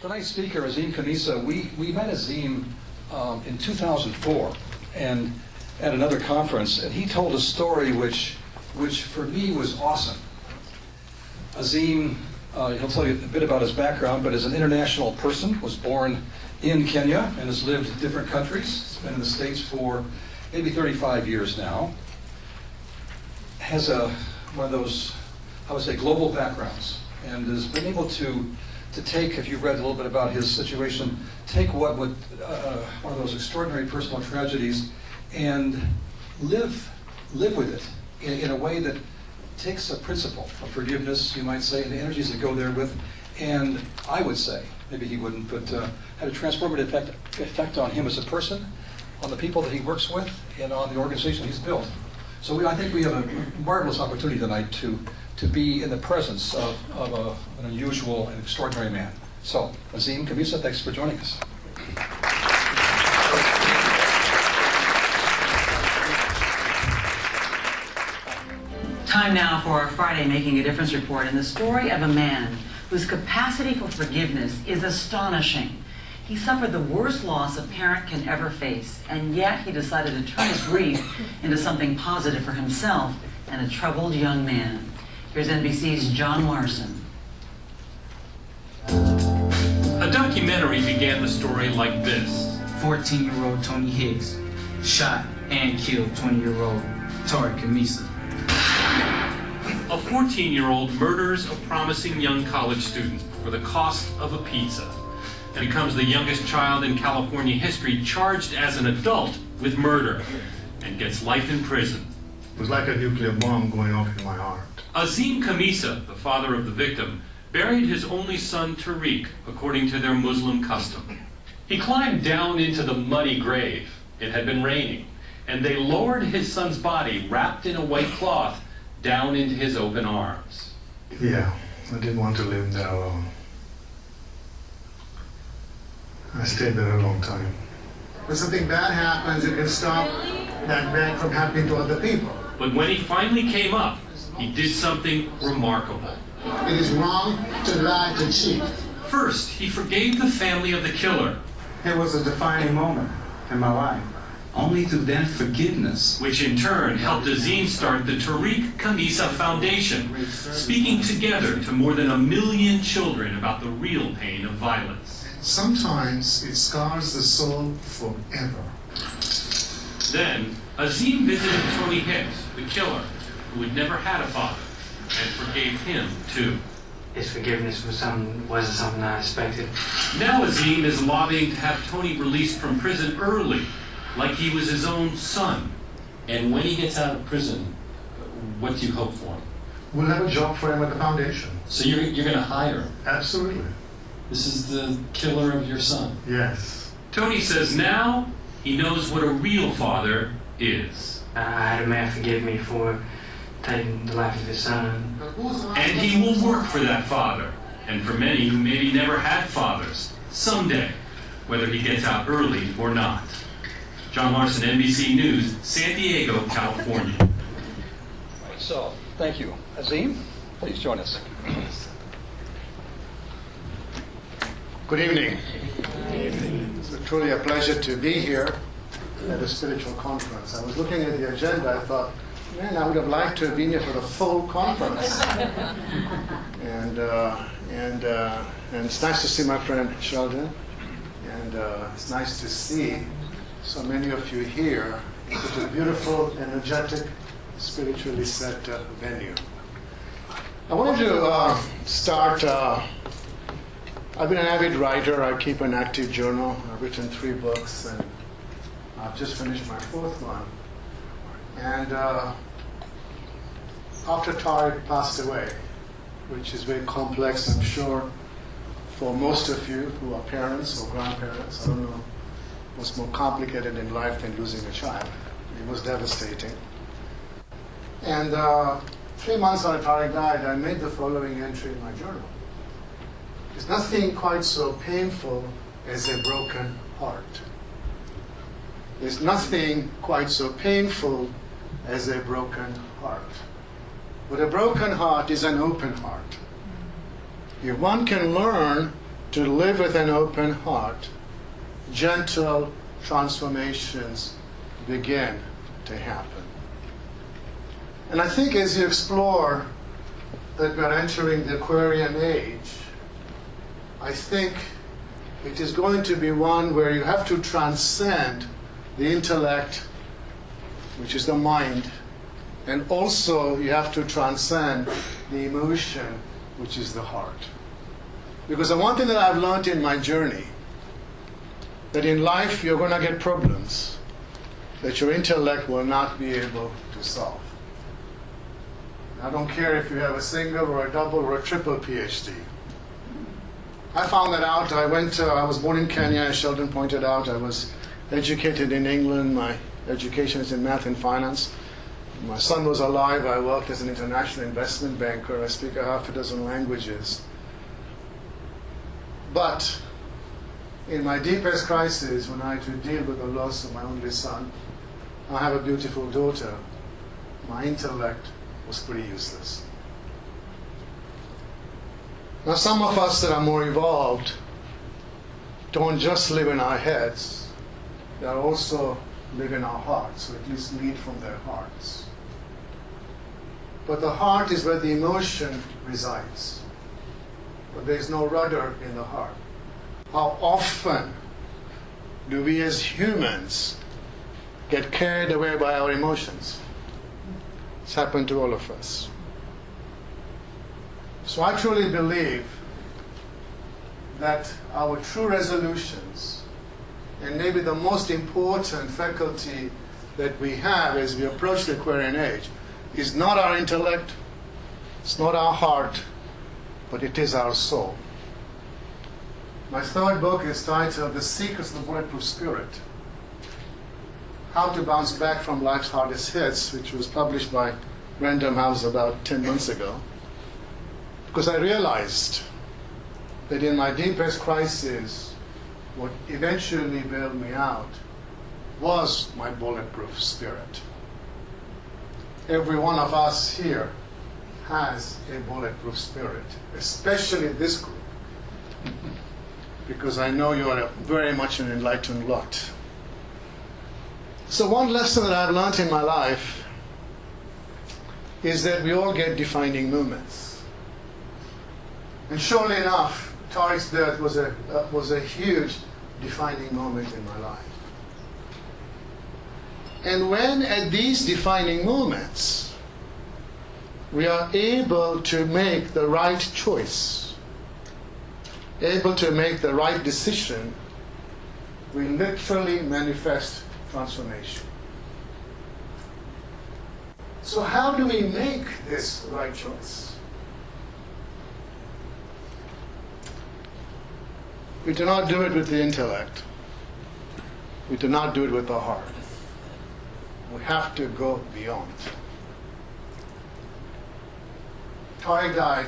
Tonight's speaker, Azim Khamisa, we met Azim in 2004 and at another conference, and he told a story which for me was awesome. Azim, he'll tell you a bit about his background, but is an international person, was born in Kenya and has lived in different countries. He's been in the States for maybe 35 years now. Has one of those, I would say, global backgrounds, and has been able to take, if you've read a little bit about his situation, take what would, one of those extraordinary personal tragedies and live with it in a way that takes a principle of forgiveness, you might say, and the energies that go there with, and I would say, maybe he wouldn't, but had a transformative effect on him as a person, on the people that he works with, and on the organization he's built. So I think we have a marvelous opportunity tonight to be in the presence of an unusual and extraordinary man. So, Azim Khamisa, thanks for joining us. Time now for our Friday Making a Difference report, and the story of a man whose capacity for forgiveness is astonishing. He suffered the worst loss a parent can ever face, and yet he decided to turn his grief into something positive for himself and a troubled young man. Here's NBC's John Larson. A documentary began the story like this. 14-year-old Tony Hicks shot and killed 20-year-old Tariq Khamisa. A 14-year-old murders a promising young college student for the cost of a pizza and becomes the youngest child in California history charged as an adult with murder and gets life in prison. It was like a nuclear bomb going off in my heart. Azim Khamisa, the father of the victim, buried his only son Tariq according to their Muslim custom. He climbed down into the muddy grave. It had been raining, and they lowered his son's body, wrapped in a white cloth, down into his open arms. Yeah, I didn't want to live there alone. I stayed there a long time. When something bad happens, you can stop that bad from happening to other people. But when he finally came up, he did something remarkable. It is wrong to lie, to cheat. First, he forgave the family of the killer, It was a defining moment in my life. Only through that forgiveness, which in turn helped Azim start the Tariq Khamisa Foundation, speaking together to more than 1 million children about the real pain of violence. Sometimes it scars the soul forever. Then, Azim visited Tony Hicks, the killer, who had never had a father, and forgave him too. His forgiveness wasn't something I expected. Now Azim is lobbying to have Tony released from prison early, like he was his own son. And when he gets out of prison, what do you hope for him? We'll have a job for him at the foundation. So you're going to hire him. Absolutely. This is the killer of your son. Yes. Tony says now he knows what a real father is. I had a man forgive me for taking the life of his son. And he will work for that father, and for many who maybe never had fathers, someday, whether he gets out early or not. John Larson, NBC News, San Diego, California. So, thank you. Azim, please join us. Good evening. It's truly a pleasure to be here at a spiritual conference. I was looking at the agenda, I thought, man, I would have liked to have been here for the full conference. and it's nice to see my friend Sheldon, and it's nice to see so many of you here in such a beautiful, energetic, spiritually set venue. I wanted to start. I've been an avid writer. I keep an active journal. I've written 3 books, and I've just finished my 4th one. And after Tariq passed away, which is very complex, I'm sure, for most of you who are parents or grandparents, I don't know what's more complicated in life than losing a child. It was devastating. And 3 months after Tariq died, I made the following entry in my journal. There's nothing quite so painful as a broken heart. There's nothing quite so painful as a broken heart. But a broken heart is an open heart. If one can learn to live with an open heart, gentle transformations begin to happen. And I think as you explore that we're entering the Aquarian age, I think it is going to be one where you have to transcend the intellect, which is the mind, and also you have to transcend the emotion, which is the heart. Because the one thing that I've learned in my journey, that in life you're going to get problems that your intellect will not be able to solve. I don't care if you have a single or a double or a triple PhD. I found that out. I was born in Kenya, as Sheldon pointed out. I was educated in England. My education is in math and finance. My son was alive. I worked as an international investment banker. I speak a half a dozen languages. But in my deepest crisis, when I had to deal with the loss of my only son, I have a beautiful daughter, my intellect was pretty useless. Now, some of us that are more evolved don't just live in our heads, they also live in our hearts, or at least lead from their hearts. But the heart is where the emotion resides. But there is no rudder in the heart. How often do we as humans get carried away by our emotions? It's happened to all of us. So I truly believe that our true resolutions, and maybe the most important faculty that we have as we approach the Aquarian age, is not our intellect, it's not our heart, but it is our soul. My third book is titled The Secrets of the Bulletproof Spirit: How to Bounce Back from Life's Hardest Hits, which was published by Random House about 10 months ago. Because I realized that in my deepest crisis, what eventually bailed me out was my bulletproof spirit. Every one of us here has a bulletproof spirit, especially this group, because I know you are very much an enlightened lot. So one lesson that I've learned in my life is that we all get defining moments. And surely enough, Tariq's death was a huge defining moment in my life. And when at these defining moments, we are able to make the right choice, able to make the right decision, we literally manifest transformation. So how do we make this right choice? We do not do it with the intellect. We do not do it with the heart. We have to go beyond. Tariq died.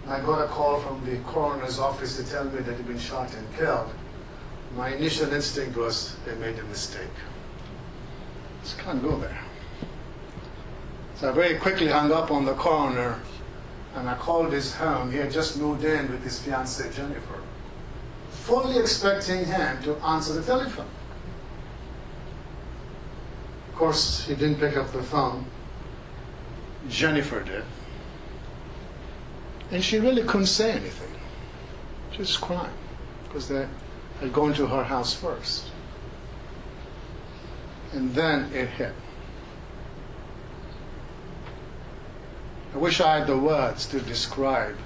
I got a call from the coroner's office to tell me that he'd been shot and killed. My initial instinct was they made a mistake. Just can't go there. So I very quickly hung up on the coroner and I called his home. He had just moved in with his fiancée Jennifer, fully expecting him to answer the telephone. Of course, he didn't pick up the phone. Jennifer did. And she really couldn't say anything. She was crying because they had gone to her house first. And then it hit. I wish I had the words to describe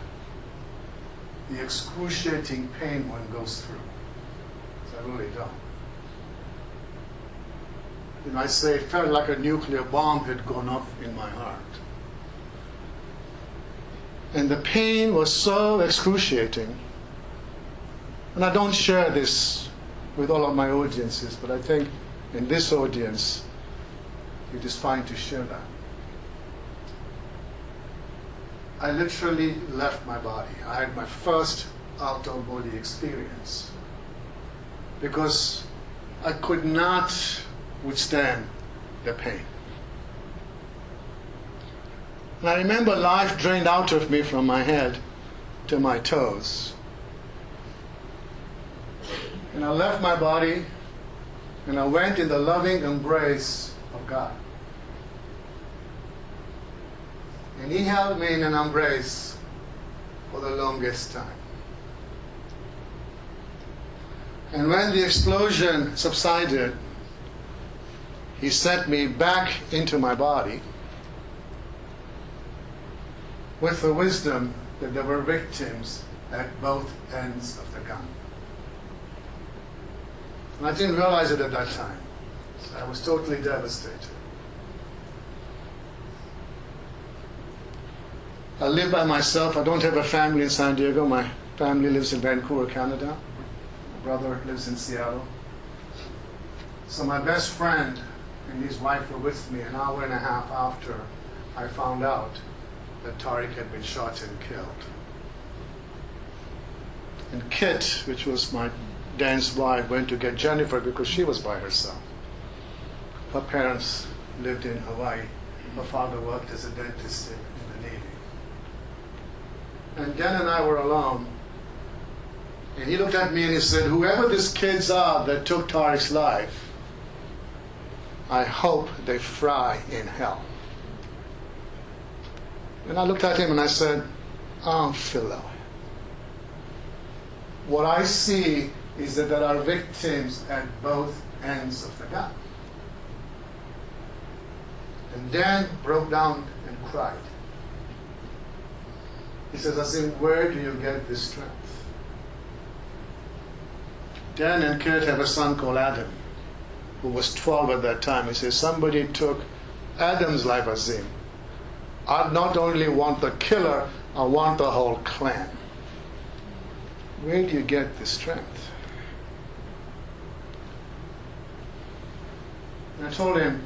the excruciating pain one goes through. I really don't. And I say it felt like a nuclear bomb had gone off in my heart. And the pain was so excruciating. And I don't share this with all of my audiences, but I think in this audience, it is fine to share that. I literally left my body. I had my first out-of-body experience because I could not withstand the pain. And I remember life drained out of me from my head, to my toes. And I left my body and I went in the loving embrace of God. And He held me in an embrace for the longest time. And when the explosion subsided, He sent me back into my body with the wisdom that there were victims at both ends of the gun. And I didn't realize it at that time. So I was totally devastated. I live by myself. I don't have a family in San Diego. My family lives in Vancouver, Canada. My brother lives in Seattle. So my best friend and his wife were with me an hour and a half after I found out that Tariq had been shot and killed. And Kit, which was my Dan's wife, went to get Jennifer because she was by herself. Her parents lived in Hawaii. Her father worked as a dentist in the Navy. And Dan and I were alone. And he looked at me and he said, whoever these kids are that took Tariq's life, I hope they fry in hell. And I looked at him and I said, Philo, what I see is that there are victims at both ends of the gun. And Dan broke down and cried. He says, Azim, where do you get this strength? Dan and Kurt have a son called Adam, who was 12 at that time. He says, somebody took Adam's life, Azim. I not only want the killer, I want the whole clan. Where do you get this strength? And I told him,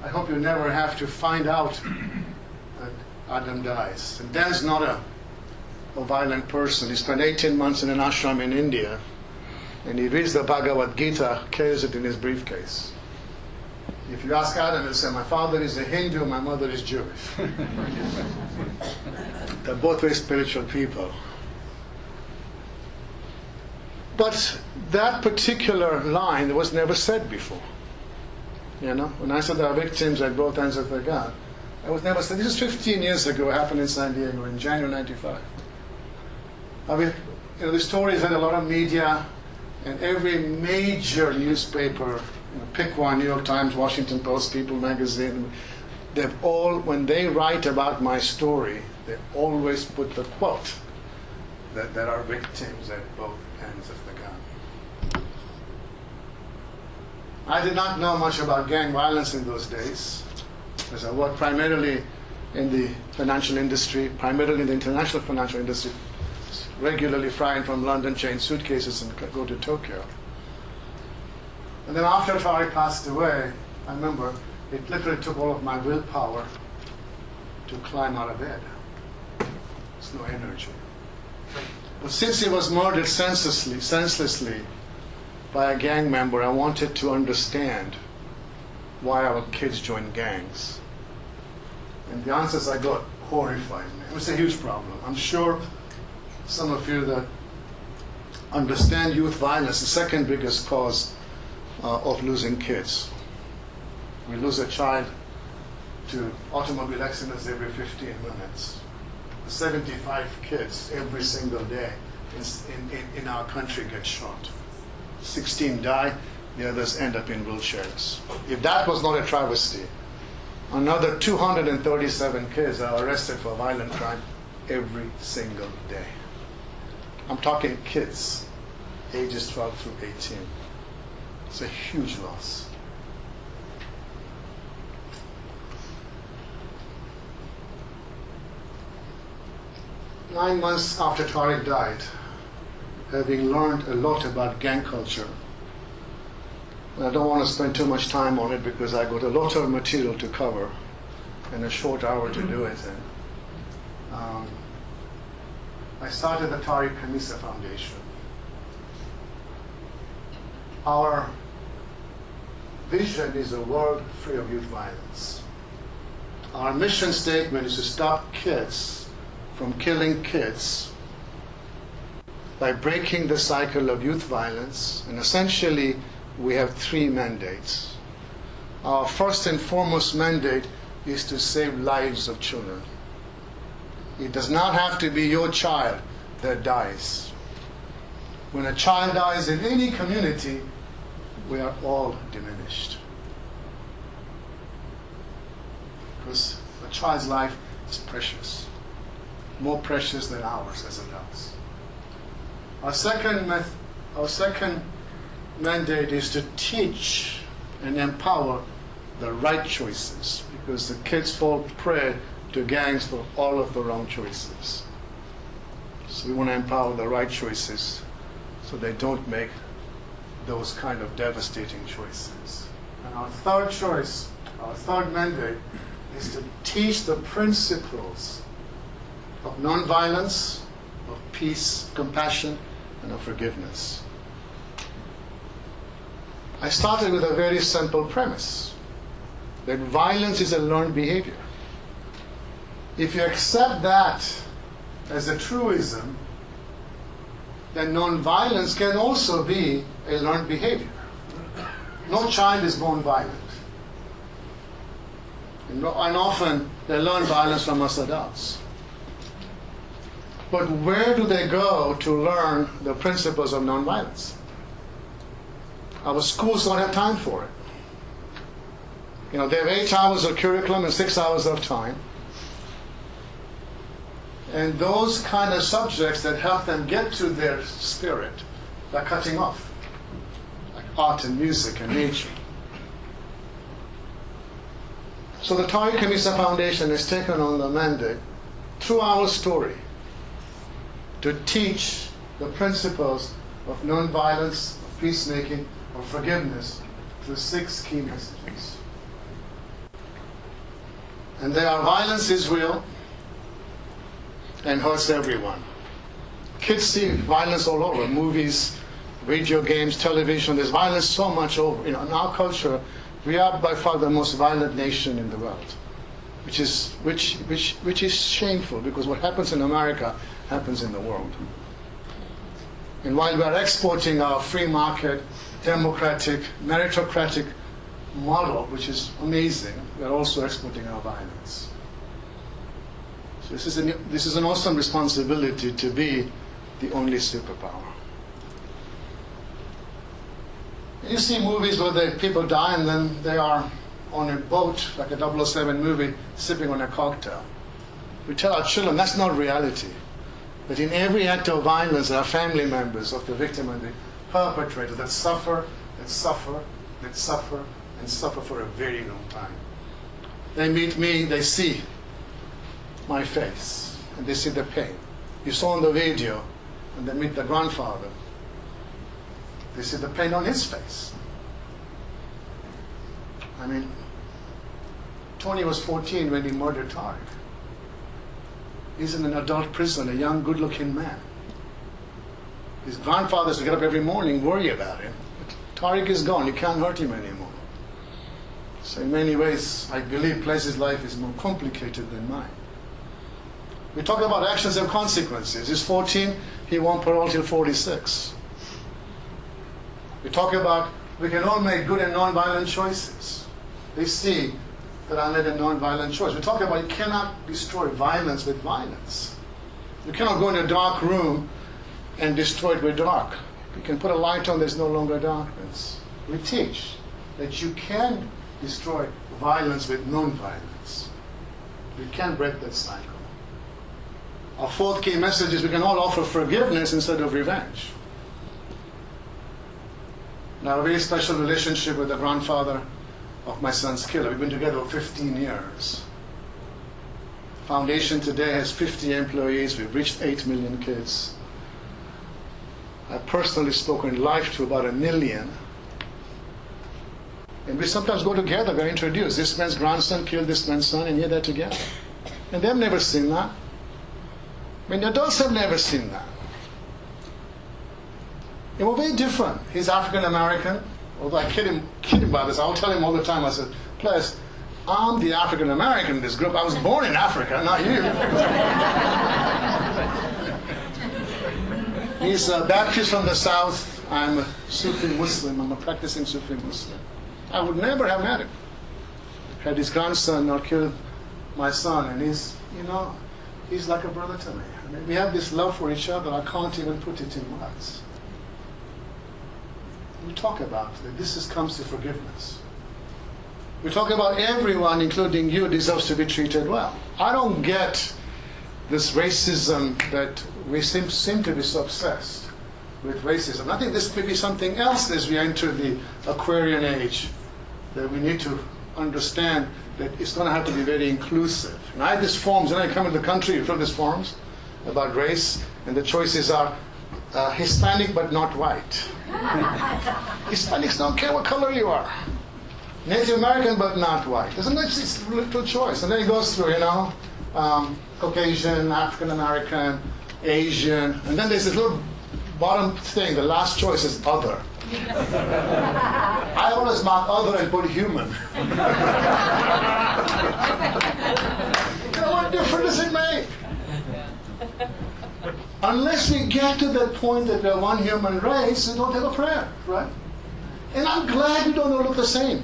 I hope you never have to find out that Adam dies. And Dan's not a violent person. He spent 18 months in an ashram in India, and he reads the Bhagavad Gita, carries it in his briefcase. If you ask Adam, he'll say, my father is a Hindu, my mother is Jewish. They're both very spiritual people. But that particular line was never said before. You know, when I said there are victims at both ends of the gun, it was never said. This is 15 years ago. It happened in San Diego in January '95. I mean, you know, the stories had a lot of media, and every major newspaper, pick one, New York Times, Washington Post, People magazine, they've all, when they write about my story, they always put the quote that there are victims at both ends of the gun. I did not know much about gang violence in those days, because I worked primarily in the financial industry, primarily in the international financial industry, regularly flying from London, chain suitcases and go to Tokyo. And then after Tariq passed away, I remember it literally took all of my willpower to climb out of bed. There's no energy. But since he was murdered senselessly by a gang member, I wanted to understand why our kids join gangs. And the answers I got horrified me. It was a huge problem. I'm sure some of you that understand youth violence, the second biggest cause of losing kids. We lose a child to automobile accidents every 15 minutes. 75 kids every single day in our country get shot. 16 die, the others end up in wheelchairs. If that was not a travesty, another 237 kids are arrested for violent crime every single day. I'm talking kids, ages 12 through 18. It's a huge loss. Nine months after Tariq died, having learned a lot about gang culture, and I don't want to spend too much time on it because I got a lot of material to cover in a short hour to do it. And, I started the Tariq Khamisa Foundation. Our vision is a world free of youth violence. Our mission statement is to stop kids from killing kids by breaking the cycle of youth violence. And essentially, we have three mandates. Our first and foremost mandate is to save lives of children. It does not have to be your child that dies. When a child dies in any community, we are all diminished. Because a child's life is precious, more precious than ours as adults. Our second mandate is to teach and empower the right choices, because the kids fall prey to gangs for all of the wrong choices. So we want to empower the right choices so they don't make those kind of devastating choices. And our third mandate is to teach the principles of nonviolence, of peace, compassion, and of forgiveness. I started with a very simple premise, that violence is a learned behavior. If you accept that as a truism, then nonviolence can also be a learned behavior. No child is born violent. And often they learn violence from us adults. But where do they go to learn the principles of nonviolence? Our schools don't have time for it. They have 8 hours of curriculum and 6 hours of time. And those kind of subjects that help them get to their spirit, they're cutting off, like art and music and nature. So the Tariq Kamisa Foundation has taken on the mandate, through our story, to teach the principles of nonviolence, of peacemaking, of forgiveness, through 6 key messages. And they are: violence is real and hurts everyone. Kids see violence all over, movies, video games, television. There's violence so much over. In our culture, we are by far the most violent nation in the world, which is shameful, because what happens in America happens in the world. And while we are exporting our free market, democratic, meritocratic model, which is amazing, we are also exporting our violence. So this is an awesome responsibility to be the only superpower. You see movies where people die and then they are on a boat, like a 007 movie, sipping on a cocktail. We tell our children that's not reality. But in every act of violence, there are family members of the victim and the perpetrator that suffer, that suffer, that suffer, and suffer for a very long time. They meet me, they see my face, and they see the pain. You saw on the video, when they meet the grandfather, they see the pain on his face. I mean, Tony was 14 when he murdered Tariq. He's in an adult prison, a young, good-looking man. His grandfathers get up every morning, worry about him. But Tariq is gone, you can't hurt him anymore. So in many ways, I believe Pless's life is more complicated than mine. We talk about actions and consequences. He's 14, he won't parole till 46. We talk about we can all make good and non-violent choices. They see that I made a non-violent choice. We talk about you cannot destroy violence with violence. You cannot go in a dark room and destroy it with dark. You can put a light on, there's no longer darkness. We teach that you can destroy violence with non-violence. You can break that cycle. Our fourth key message is we can all offer forgiveness instead of revenge. And I have a very special relationship with the grandfather of my son's killer. We've been together for 15 years. Foundation today has 50 employees. We've reached 8 million kids. I personally spoken life to about 1 million. And we sometimes go together, we're introduced. This man's grandson killed this man's son, and here they're together. And they've never seen that. I mean, the adults have never seen that. And we're very different. He's African American. Although I kid him about this, I'll tell him all the time, I said, Pless, I'm the African American in this group. I was born in Africa, not you. He's a Baptist from the South. I'm a Sufi Muslim. I'm a practicing Sufi Muslim. I would never have met him. Had his grandson not killed my son, and he's like a brother to me. I mean, we have this love for each other. I can't even put it in words. We talk about that. This comes to forgiveness. We talk about everyone, including you, deserves to be treated well. I don't get this racism that we seem to be so obsessed with racism. I think this may be something else as we enter the Aquarian age, that we need to understand that it's going to have to be very inclusive. And I have these forms, and I come to the country, you fill these forms about race, and the choices are Hispanic but not white. Hispanics don't care what color you are. Native American but not white. Isn't that just a little choice? And then it goes through, Caucasian, African American, Asian, and then there's this little bottom thing, the last choice is other. I always mark other and put human. What difference does it make? Unless we get to that point that we're one human race, we don't have a prayer, right? And I'm glad we don't all look the same.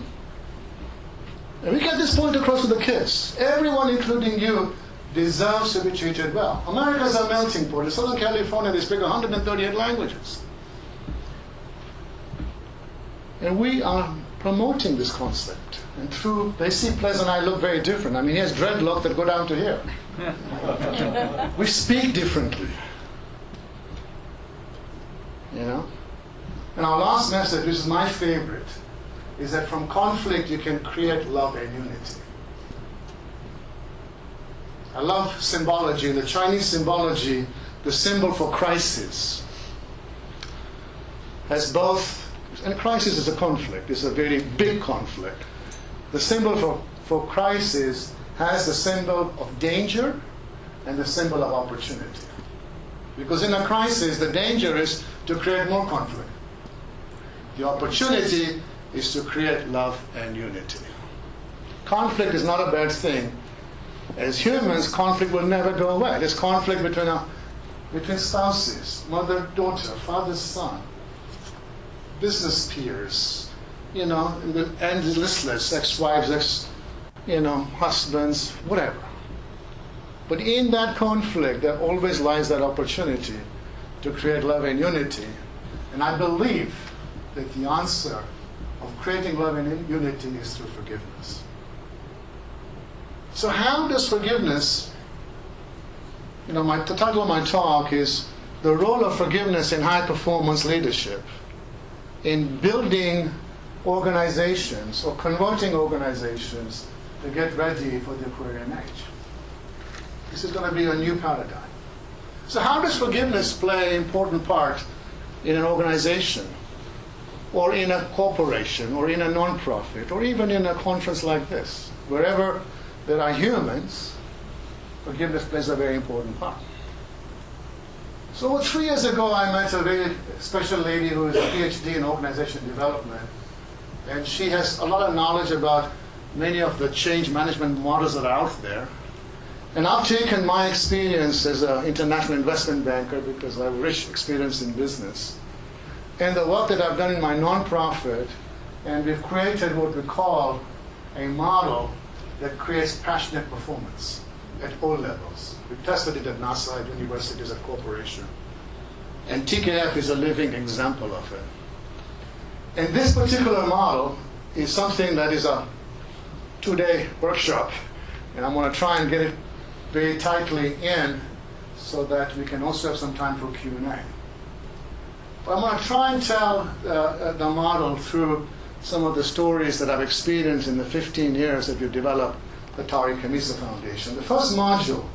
And we get this point across to the kids. Everyone, including you, deserves to be treated well. America is a melting pot. In Southern California, they speak 138 languages. And we are promoting this concept. And they see Pleasant and I look very different. I mean, he has dreadlock that go down to here. We speak differently. And our last message, which is my favorite, is that from conflict you can create love and unity. I love symbology. In the Chinese symbology, the symbol for crisis has both, and crisis is a conflict, it's a very big conflict. The symbol for crisis has the symbol of danger and the symbol of opportunity. Because in a crisis, the danger is to create more conflict. The opportunity is to create love and unity. Conflict is not a bad thing. As humans, conflict will never go away. There's conflict between spouses, mother-daughter, father-son, business peers, and listless ex-wives, husbands, whatever. But in that conflict, there always lies that opportunity to create love and unity. And I believe that the answer of creating love and unity is through forgiveness. So how does forgiveness, the title of my talk is The Role of Forgiveness in High Performance Leadership, in building organizations or converting organizations to get ready for the Aquarian age. This is going to be a new paradigm. So how does forgiveness play an important part in an organization, or in a corporation, or in a non-profit, or even in a conference like this? Wherever there are humans, forgiveness plays a very important part. So 3 years ago, I met a very special lady who is a PhD in organization development, and she has a lot of knowledge about many of the change management models that are out there. And I've taken my experience as an international investment banker, because I have rich experience in business, and the work that I've done in my nonprofit, and we've created what we call a model that creates passionate performance at all levels. We've tested it at NASA, at universities, at corporations. And TKF is a living example of it. And this particular model is something that is a 2-day workshop. And I'm going to try and get it very tightly in so that we can also have some time for Q&A. But I'm going to try and tell the model through some of the stories that I've experienced in the 15 years that we've developed the Tariq Hamisa Foundation. The first module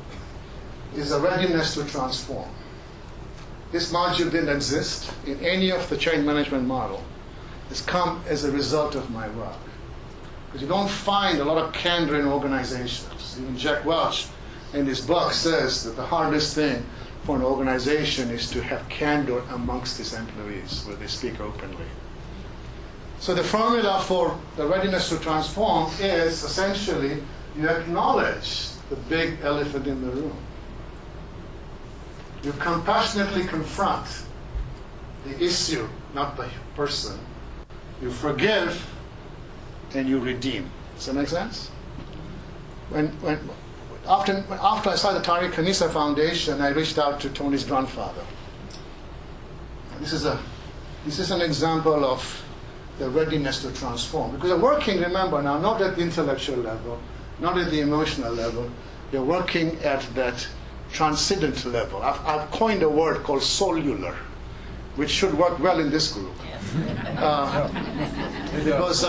is the readiness to transform. This module didn't exist in any of the change management model. It's come as a result of my work. Because you don't find a lot of candor in organizations. Even Jack Welch in his book says that the hardest thing for an organization is to have candor amongst its employees, where they speak openly. So the formula for the readiness to transform is essentially you acknowledge the big elephant in the room. You compassionately confront the issue, not the person. You forgive and you redeem. Does that make sense? After I started the Tariq Khamis Foundation, I reached out to Tony's grandfather. This is an example of the readiness to transform. Because you're working, remember now, not at the intellectual level, not at the emotional level, you're working at that transcendent level. I've coined a word called cellular, which should work well in this group. Because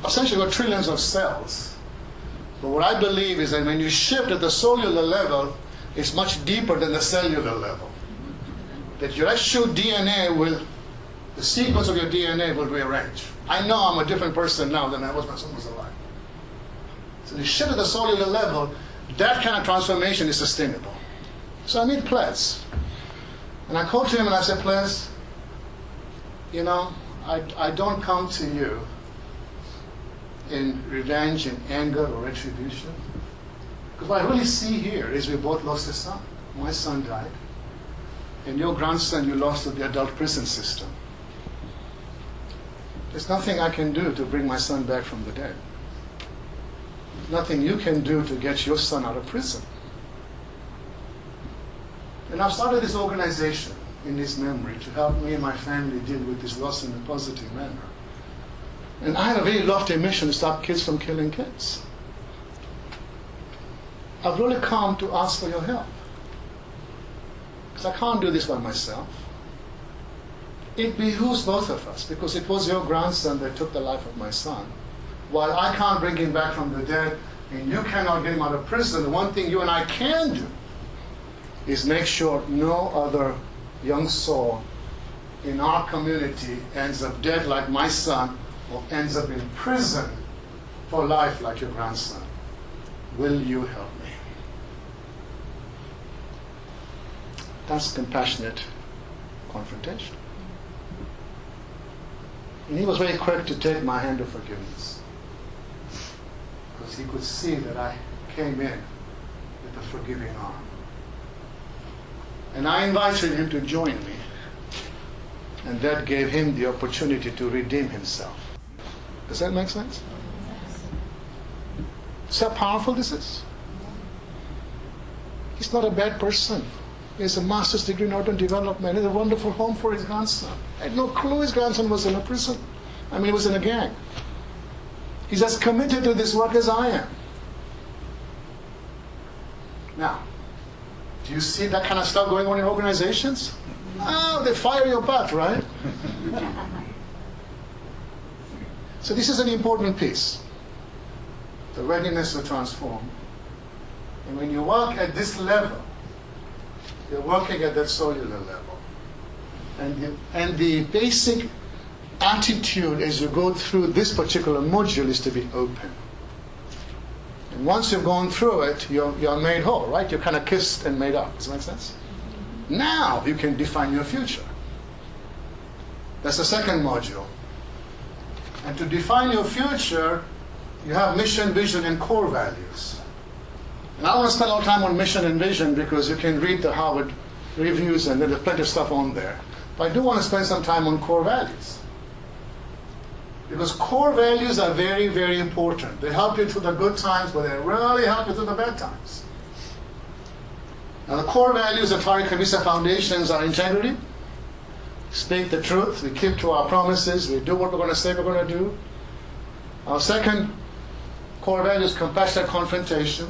essentially we're trillions of cells. But what I believe is that when you shift at the cellular level, it's much deeper than the cellular level. That your actual DNA will, the sequence of your DNA will rearrange. I know I'm a different person now than I was when someone was alive. So you shift at the cellular level, that kind of transformation is sustainable. So I meet Ples. And I called to him and I said, Ples, you know, I don't come to you in revenge, in anger, or retribution. Because what I really see here is we both lost a son. My son died. And your grandson you lost to the adult prison system. There's nothing I can do to bring my son back from the dead. Nothing you can do to get your son out of prison. And I've started this organization in his memory to help me and my family deal with this loss in a positive manner. And I have a very lofty mission to stop kids from killing kids. I've really come to ask for your help. Because I can't do this by myself. It behooves both of us, because it was your grandson that took the life of my son. While I can't bring him back from the dead, and you cannot get him out of prison, the one thing you and I can do is make sure no other young soul in our community ends up dead like my son, or ends up in prison for life like your grandson. Will you help me? That's compassionate confrontation. And he was very quick to take my hand of forgiveness, because he could see that I came in with a forgiving arm. And I invited him to join me, and that gave him the opportunity to redeem himself. Does that make sense? See how powerful this is? He's not a bad person. He has a master's degree in urban development. He has a wonderful home for his grandson. I had no clue his grandson was in a prison. I mean, he was in a gang. He's as committed to this work as I am. Now, do you see that kind of stuff going on in organizations? Oh, they fire your butt, right? So this is an important piece. The readiness to transform. And when you work at this level, you're working at that cellular level. And the basic attitude as you go through this particular module is to be open. And once you've gone through it, you're made whole, right? You're kind of kissed and made up. Does that make sense? Now you can define your future. That's the second module. And to define your future, you have mission, vision, and core values. And I don't want to spend a lot of time on mission and vision, because you can read the Harvard reviews and there's plenty of stuff on there. But I do want to spend some time on core values. Because core values are very, very important. They help you through the good times, but they really help you through the bad times. Now, the core values of Tariq Khamis Foundations are integrity, speak the truth, we keep to our promises, we do what we're going to say we're going to do. Our second core value is compassionate confrontation.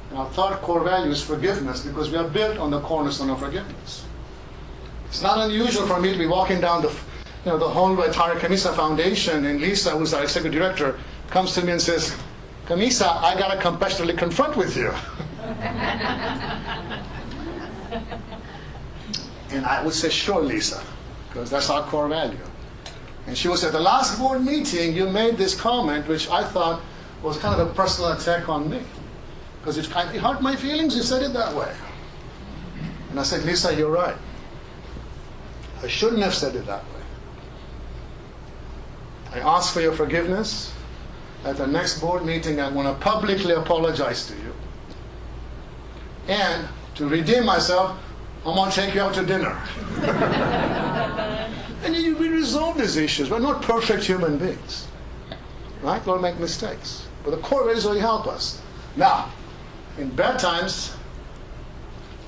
And our third core value is forgiveness, because we are built on the cornerstone of forgiveness. It's not unusual for me to be walking down the hallway at Tariq Khamis Foundation, and Lisa, who's our executive director, comes to me and says, Khamisa, I got to compassionately confront with you. And I would say, sure, Lisa, because that's our core value. And she would say, at the last board meeting, you made this comment, which I thought was kind of a personal attack on me. Because it hurt my feelings, you said it that way. And I said, Lisa, you're right. I shouldn't have said it that way. I ask for your forgiveness. At the next board meeting, I want to publicly apologize to you. And to redeem myself, I'm going to take you out to dinner. resolve these issues. We're not perfect human beings. Right? We'll make mistakes. But the core values really help us. Now, in bad times,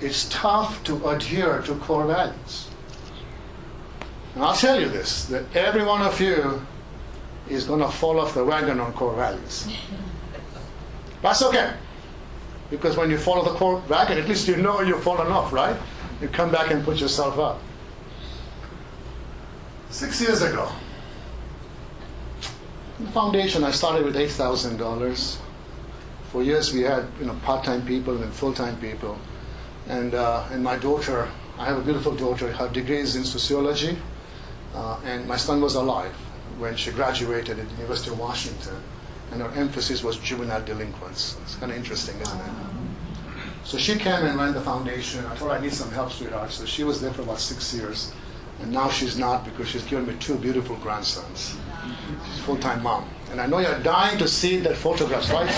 it's tough to adhere to core values. And I'll tell you this, that every one of you is going to fall off the wagon on core values. That's okay. Because when you follow the core wagon, at least you know you've fallen off, right? You come back and put yourself up. 6 years ago, the foundation, I started with $8,000. For years we had part-time people and full-time people. And my daughter, I have a beautiful daughter, her degree is in sociology. And my son was alive when she graduated at the University of Washington. And her emphasis was juvenile delinquents. It's kind of interesting, isn't it? So she came and ran the foundation. I told her I need some help, sweetheart. So she was there for about 6 years. And now she's not because she's given me 2 beautiful grandsons. She's a full-time mom. And I know you're dying to see that photographs, right?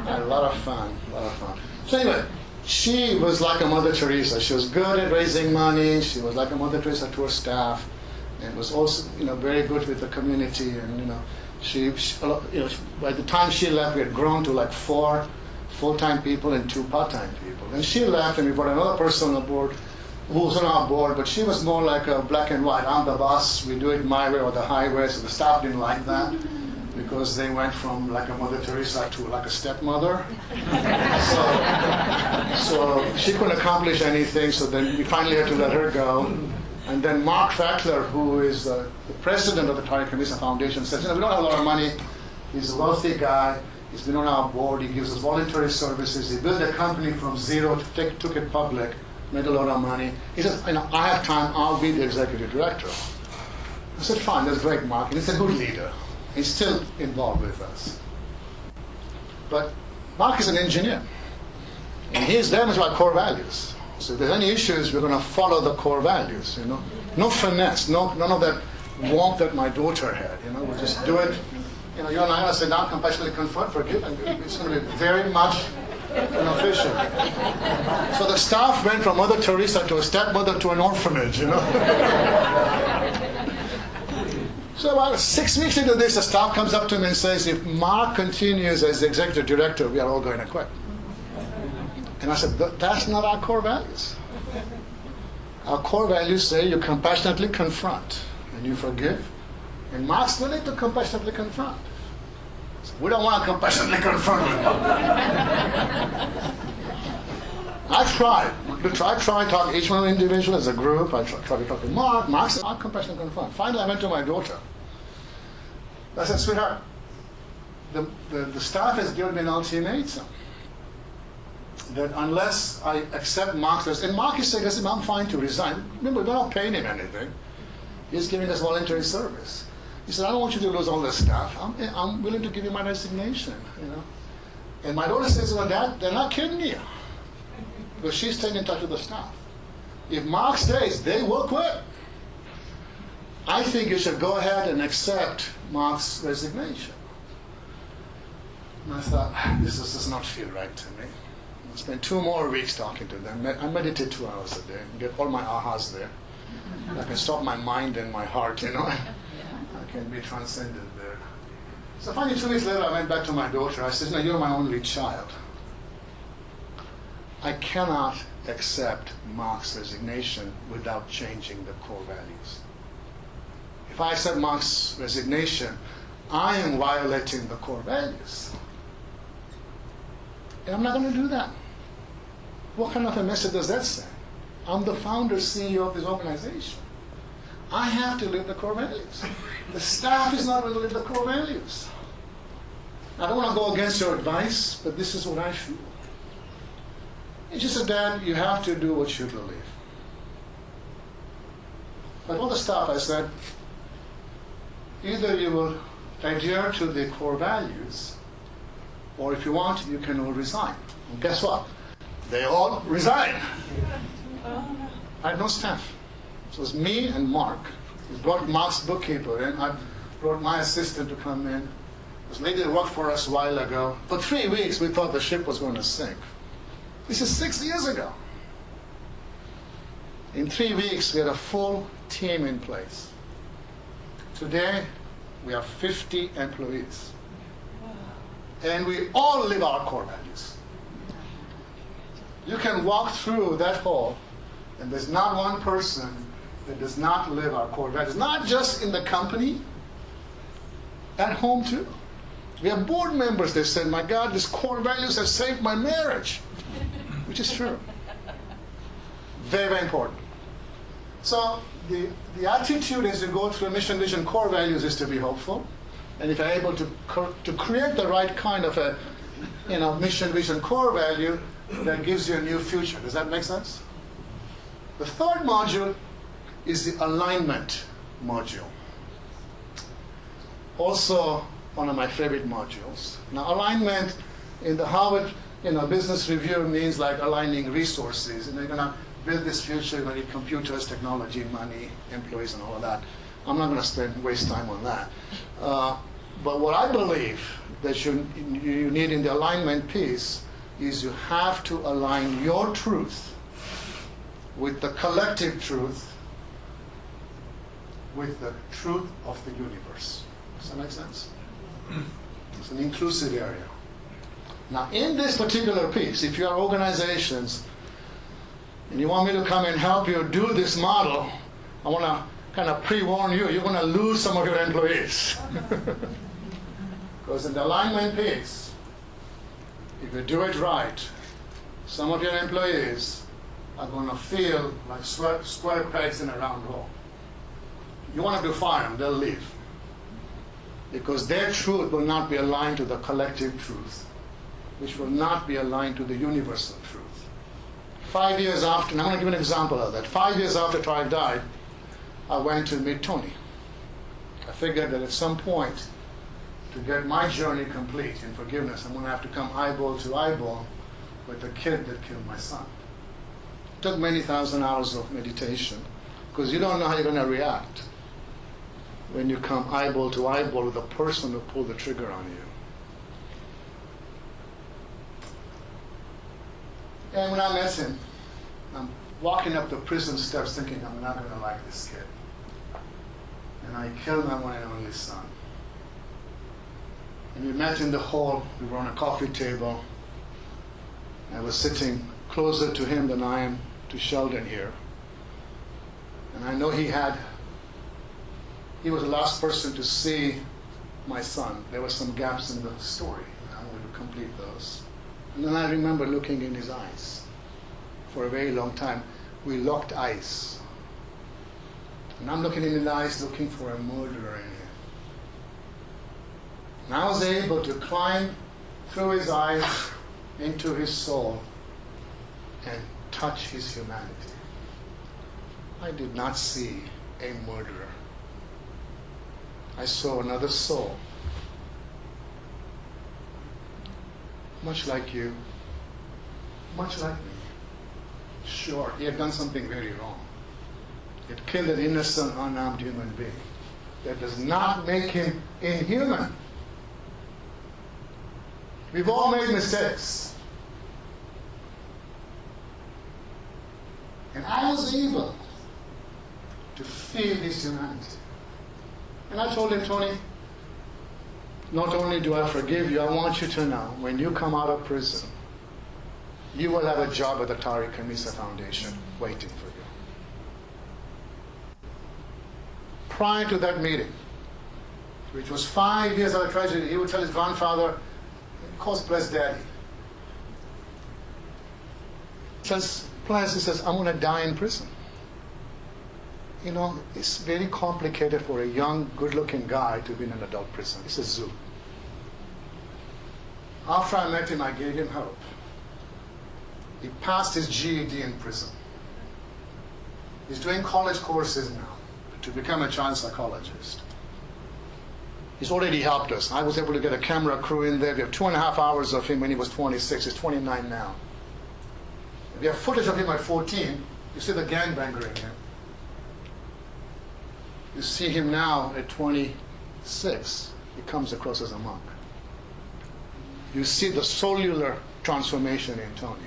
A lot of fun, a lot of fun. So anyway, she was like a Mother Teresa. She was good at raising money. She was like a Mother Teresa to her staff. And was also, very good with the community. And, she by the time she left, we had grown to like 4 full-time people and 2 part-time people. And she left, and we brought another person on board who was on our board, but she was more like a black and white. I'm the boss. We do it my way or the highway. So the staff didn't like that because they went from like a Mother Teresa to like a stepmother. So she couldn't accomplish anything. So then we finally had to let her go. And then Mark Fackler, who is the president of the Tariq Hamisa Foundation, says, we don't have a lot of money. He's a wealthy guy. He's been on our board. He gives us voluntary services. He built a company from zero, took it public, made a lot of money. He says, I have time. I'll be the executive director. I said, fine, that's great, Mark. And he's a good leader. He's still involved with us. But Mark is an engineer. And he's very much about core values. So if there's any issues, we're going to follow the core values, No finesse, none of that warmth that my daughter had, We'll just do it. You and I are going to sit down, compassionately confront, forgive, and it's going to be very much official. So the staff went from Mother Teresa to a stepmother to an orphanage, So about 6 weeks into this, the staff comes up to me and says, if Mark continues as the executive director, we are all going to quit. And I said, that's not our core values. Our core values say you compassionately confront and you forgive. And Mark's willing to compassionately confront. So we don't want to compassionately confront him. I tried to talk to each one individual as a group. I tried to talk to Mark. Mark said, I'll compassionately confront. Finally, I went to my daughter. I said, sweetheart, the staff has given me an ultimatum. That unless I accept Mark's, and Mark is saying, listen, I'm fine to resign. Remember, we're not paying him anything. He's giving us voluntary service. He said, I don't want you to lose all this stuff. I'm willing to give you my resignation, And my daughter says, well, Dad, they're not kidding you. Because she's staying in touch with the staff. If Mark stays, they will quit. I think you should go ahead and accept Mark's resignation. And I thought, this does not feel right to me. I spent 2 more weeks talking to them. I meditate 2 hours a day, get all my ahas there. I can stop my mind and my heart, I can be transcended there. So finally, 2 weeks later, I went back to my daughter. I said, you're my only child. I cannot accept Mark's resignation without changing the core values. If I accept Mark's resignation, I am violating the core values. And I'm not going to do that. What kind of a message does that send? I'm the founder, CEO of this organization. I have to live the core values. The staff is not going to live the core values. I don't want to go against your advice, but this is what I feel. It's just that you have to do what you believe. But all the staff, I said, either you will adhere to the core values, or if you want, you can all resign. And guess what? They all resigned. I had no staff. So it was me and Mark. We brought Mark's bookkeeper in. I brought my assistant to come in. This lady that worked for us a while ago. For 3 weeks, we thought the ship was going to sink. This is 6 years ago. In 3 weeks, we had a full team in place. Today, we have 50 employees. And we all live our core values. You can walk through that hall, and there's not one person that does not live our core values. Not just in the company, at home too. We have board members that said, my God, these core values have saved my marriage, which is true. Very, very important. So the attitude as you go through mission, vision, core values is to be hopeful. And if you're able to create the right kind of a mission, vision, core value, that gives you a new future. Does that make sense? The third module is the alignment module. Also one of my favorite modules. Now alignment in the Harvard Business Review means like aligning resources. And you're going to build this future, you're going to need computers, technology, money, employees, and all of that. I'm not going to waste time on that. But what I believe that you need in the alignment piece is you have to align your truth with the collective truth, with the truth of the universe. Does that make sense? It's an inclusive area. Now, in this particular piece, if you are organizations and you want me to come and help you do this model, I want to kind of pre-warn you, you're going to lose some of your employees. Because in the alignment piece, if you do it right, some of your employees are going to feel like square pegs in a round hole. You want to fire them, they'll leave. Because their truth will not be aligned to the collective truth, which will not be aligned to the universal truth. 5 years after, and I'm going to give an example of that. 5 years after Troy died, I went to meet Tony. I figured that at some point, to get my journey complete in forgiveness, I'm going to have to come eyeball to eyeball with the kid that killed my son. It took many thousand hours of meditation, because you don't know how you're going to react when you come eyeball to eyeball with the person who pulled the trigger on you. And when I met him, I'm walking up the prison steps thinking, I'm not going to like this kid. And I killed my one and only son. And we met in the hall. We were on a coffee table. I was sitting closer to him than I am to Sheldon here. And I know he was the last person to see my son. There were some gaps in the story. I wanted to complete those. And then I remember looking in his eyes. For a very long time, we locked eyes. And I'm looking in his eyes, looking for a murderer in him. And I was able to climb through his eyes into his soul and touch his humanity. I did not see a murderer. I saw another soul. Much like you, much like me. Sure, he had done something very wrong. He had killed an innocent, unarmed human being. That does not make him inhuman. We've all made mistakes. And I was able to feel his humanity. And I told him, Tony, not only do I forgive you, I want you to know, when you come out of prison, you will have a job at the Tariq Khamisa Foundation waiting for you. Prior to that meeting, which was 5 years after tragedy, he would tell his grandfather, he calls Ples Daddy. Ples says, I'm going to die in prison. You know, it's very complicated for a young, good-looking guy to be in an adult prison. It's a zoo. After I met him, I gave him hope. He passed his GED in prison. He's doing college courses now to become a child psychologist. He's already helped us. I was able to get a camera crew in there. We have 2.5 hours of him when he was 26. He's 29 now. We have footage of him at 14. You see the gangbanger in him. You see him now at 26. He comes across as a monk. You see the cellular transformation in Tony.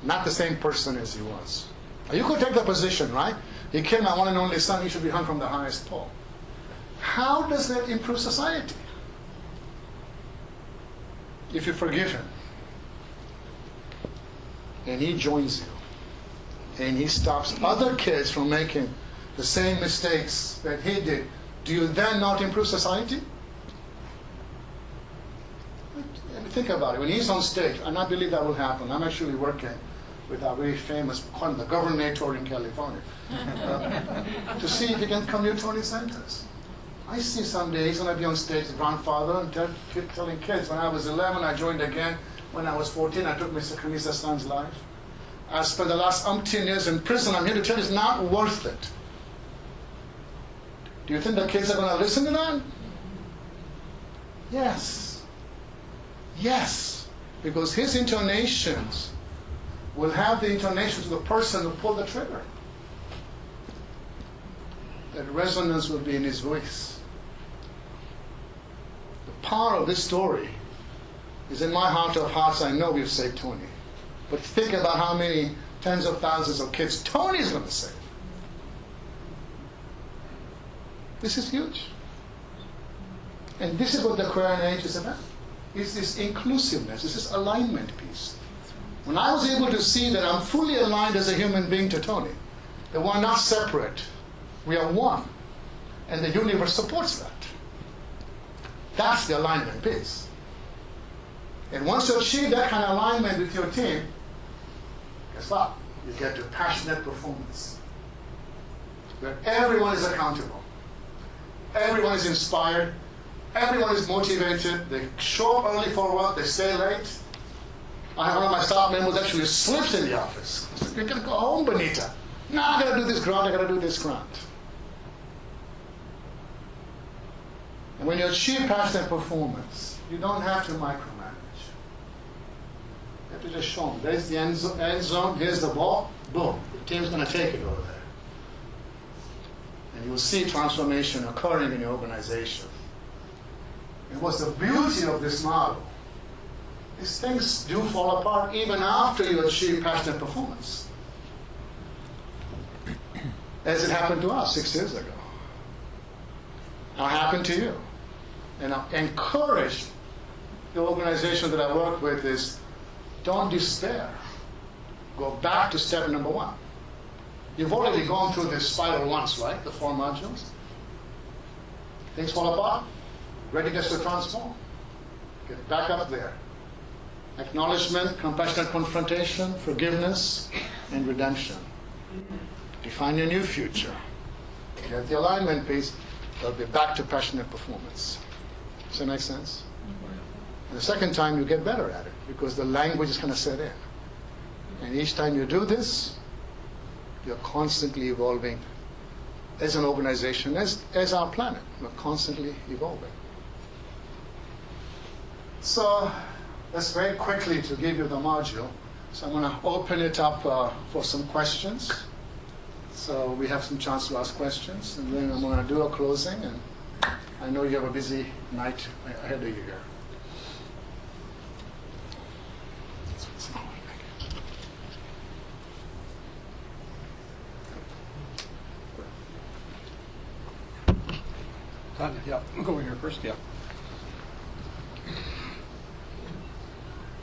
Not the same person as he was. You could take the position, right? He killed my one and only son, he should be hung from the highest pole. How does that improve society? If you forgive him, and he joins you, and he stops other kids from making the same mistakes that he did, do you then not improve society? Think about it. When he's on stage, and I believe that will happen, I'm actually working with our very famous, the governor in California, to see if he can commute Tony Santos. I see someday he's going to be on stage, grandfather, and telling kids, when I was 11, I joined again. When I was 14, I took Mr. Kamisa's son's life. I spent the last umpteen years in prison. I'm here to tell you it's not worth it. Do you think the kids are going to listen to that? Yes. Yes. Because his intonations will have the intonations of the person who pulled the trigger. That resonance will be in his voice. The power of this story is in my heart of hearts. I know we've saved Tony. But think about how many tens of thousands of kids Tony's going to save. This is huge. And this is what the Aquarian Age is about. It's this inclusiveness, it's this alignment piece. When I was able to see that I'm fully aligned as a human being to Tony, that we're not separate, we are one, and the universe supports that. That's the alignment piece. And once you achieve that kind of alignment with your team, guess what? You get to passionate performance, where everyone is accountable, everyone is inspired, everyone is motivated, they show up early for work, they stay late. I have one of my staff members actually slips in the office. You're going to go home, Benita. No, I got to do this grant, I got to do this grant. And when you achieve passionate performance, you don't have to micromanage. You have to just show them. There's the end zone, here's the ball, boom. The team's going to take it over there. And you will see transformation occurring in your organization. And what's the beauty of this model? These things do fall apart even after you achieve passionate performance. As it happened to us 6 years ago. Now it happened to you. And I encourage the organization that I work with is don't despair. Go back to step number 1. You've already gone through this spiral once, right? The 4 modules. Things fall apart. Readiness to transform. Get back up there. Acknowledgement, compassionate confrontation, forgiveness, and redemption. Define your new future. Get the alignment piece. They'll be back to passionate performance. Does that make sense? And the second time you get better at it because the language is going to set in. And each time you do this, you're constantly evolving as an organization, as our planet. We're constantly evolving. So let's very quickly to give you the module. So I'm going to open it up for some questions. So we have some chance to ask questions, and then I'm going to do a closing. And I know you have a busy night ahead of you here. Tanya, yeah, we'll go over here first, yeah.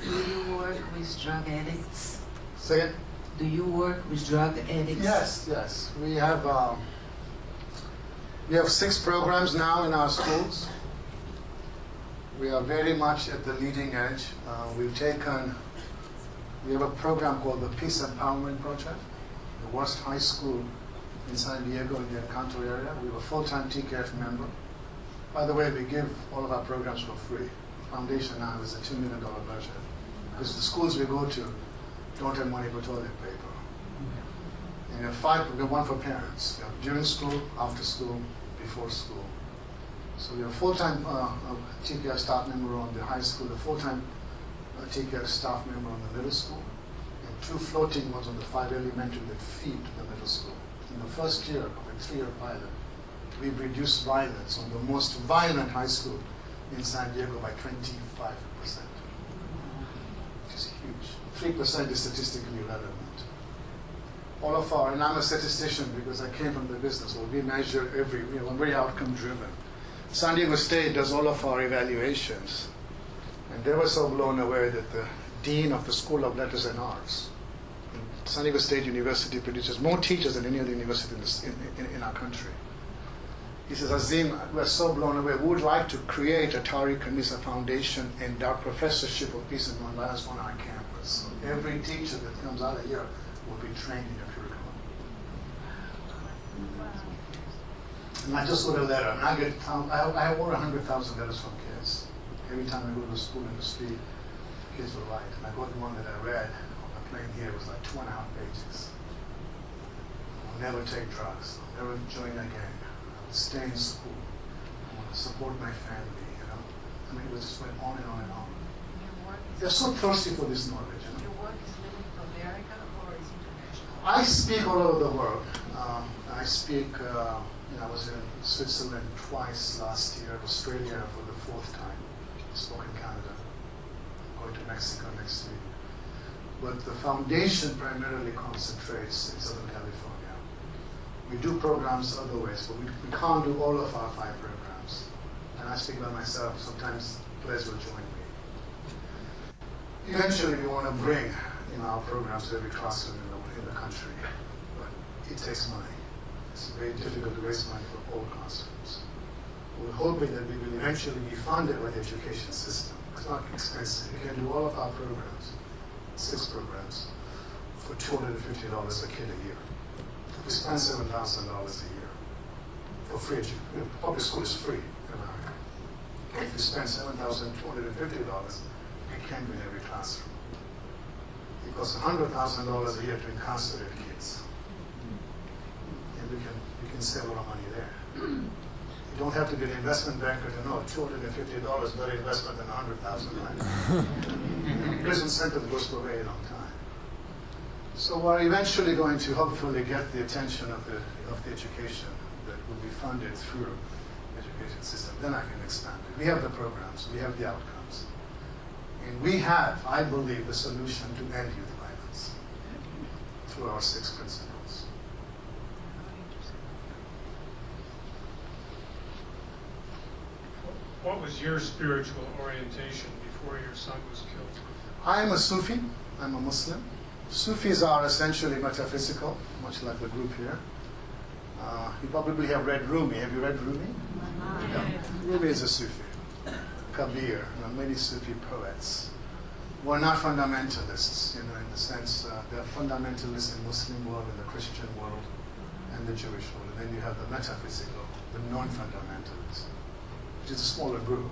Do you work with drug addicts? Second? Do you work with drug addicts? Yes. We have 6 programs now in our schools. We are very much at the leading edge. We have a program called the Peace Empowerment Project, the worst high school in San Diego in the Encanto area. We have a full-time TKF member. By the way, we give all of our programs for free. The foundation now is a $2 million budget. Because the schools we go to don't have money for toilet paper. And we have one for parents. We have during school, after school, before school. So we have a full-time TKF staff member on the high school, a full-time TKF staff member on the middle school, and 2 floating ones on the 5 elementary that feed the middle school. In the first year of a 3-year pilot, we've reduced violence on the most violent high school in San Diego by 25%. Which is huge. 3% is statistically relevant. all of our, and I'm a statistician because I came from the business, so we measure every, I'm very outcome driven. San Diego State does all of our evaluations, and they were so blown away that the dean of the School of Letters and Arts, San Diego State University produces more teachers than any other university in our country. He says, Azim, we're so blown away. We would like to create a Tariq Khamis Foundation and our professorship of peace and nonviolence on our campus. So every teacher that comes out of here will be trained in your curriculum. And I just wrote a letter, and I have over 100,000 letters from kids. Every time I go to the school in the street, kids will write. And I got one that I read on the plane here. It was like 2.5 pages. I'll never take drugs. I'll never join a gang. I will stay in school. I want to support my family, I mean, it just went on and on and on. They're so thirsty for this knowledge, Your work is limited to America or is international? I speak all over the world. I speak, I was in Switzerland twice last year, Australia for the 4th time. I spoke in Canada. I'm going to Mexico next week. But the foundation primarily concentrates in Southern California. We do programs other ways, but we can't do all of our 5 programs. And I speak by myself. Sometimes players will join me. Eventually, we want to bring our programs to every classroom in the country, but it takes money. It's very difficult to raise money for all classrooms. We're hoping that we will eventually be funded by the education system. It's not expensive. We can do all of our programs, 6 programs, for $250 a kid a year. We spend $7,000 a year for free education. Public school is free in America. If we spend $7,250, we can be in every classroom. It costs $100,000 a year to incarcerate kids. And we can save a lot of money there. You don't have to be an investment banker to know $250 is better investment than $100,000, right? Prison sentence goes for a very long time. So we're eventually going to hopefully get the attention of the education that will be funded through the education system. Then I can expand it. We have the programs, we have the outcomes. And we have, I believe, the solution to end youth violence through our 6 principles. What was your spiritual orientation before your son was killed? I am a Sufi, I'm a Muslim. Sufis are essentially metaphysical, much like the group here. You probably have read Rumi. Have you read Rumi? Yeah. Rumi is a Sufi. Kabir, many Sufi poets. We're not fundamentalists, in the sense they're fundamentalists in the Muslim world, in the Christian world, and the Jewish world. And then you have the metaphysical, the non-fundamentalists, which is a smaller group.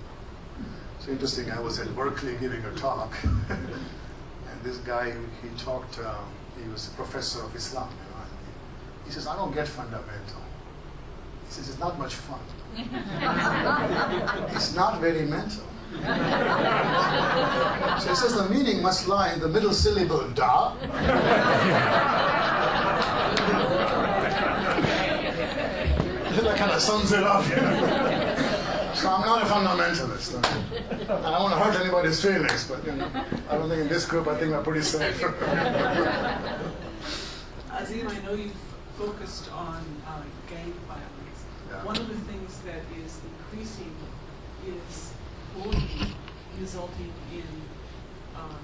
So interesting, I was at Berkeley giving a talk, and this guy, he talked, he was a professor of Islam, he says, I don't get fundamental. He says, it's not much fun. It's not very mental. So he says the meaning must lie in the middle syllable, da. That kind of sums it up. So I'm not a fundamentalist. I don't want to hurt anybody's feelings, but I don't think in this group, I think we're pretty safe. Azim, I know you've focused on gang violence. Yeah. One of the things that is increasing is bullying resulting in